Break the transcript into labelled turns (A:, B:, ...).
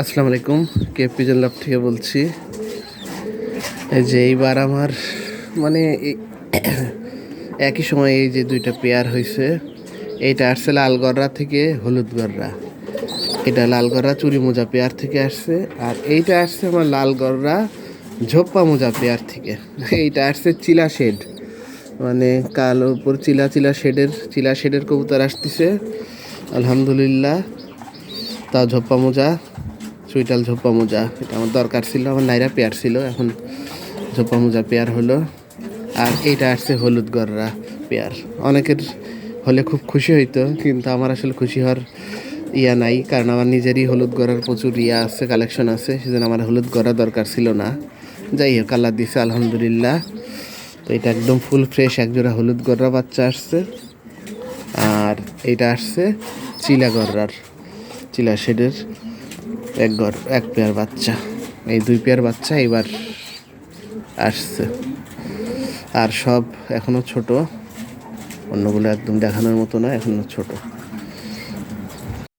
A: আসসালামু আলাইকুম, পিজন লাভ থেকে বলছি। এই যে এইবার আমার মানে একই সময় এই যে দুইটা পেয়ার হয়েছে। এইটা আসছে লালগড়রা থেকে হলুদগড়রা, এটা লালগড়রা চুরি মোজা পেয়ার থেকে আসছে। আর এইটা আসছে আমার লালগড়রা ঝোপ্পা মোজা পেয়ার থেকে। এইটা আসছে চিলা শেড, মানে কালোর উপর চিলা চিলা শেডের কবুতর আসতেছে আলহামদুলিল্লাহ। তা ঝোপ্পা মোজা, চুইটাল ঝোপ্পা মোজা, এটা আমার দরকার ছিল, আমার নাইরা পেয়ার ছিল, এখন ঝোপ্পা মোজা পেয়ার হলো। আর এইটা আসছে হলুদ গররা পেয়ার। অনেকের হলে খুব খুশি হইতো, কিন্তু আমার আসলে খুশি হওয়ার ইয়া নাই, কারণ আমার নিজেরই হলুদ গড়ার প্রচুর ইয়া আছে, কালেকশন আছে, সেজন্য আমার হলুদ গড়া দরকার ছিল না। যাই হোক, আল্লাহ দিছে আলহামদুলিল্লাহ। তো এটা একদম ফুল ফ্রেশ একজোড়া হলুদ গররা বাচ্চা আসছে। আর এইটা আসছে চিলা গররার, চিলা শেডের এক পেয়ার বাচ্চা। এই দুই পেয়ার বাচ্চা এবার আসছে। আর সব এখনো ছোট, অন্যগুলো একদম দেখানোর মতো না, এখনো ছোট।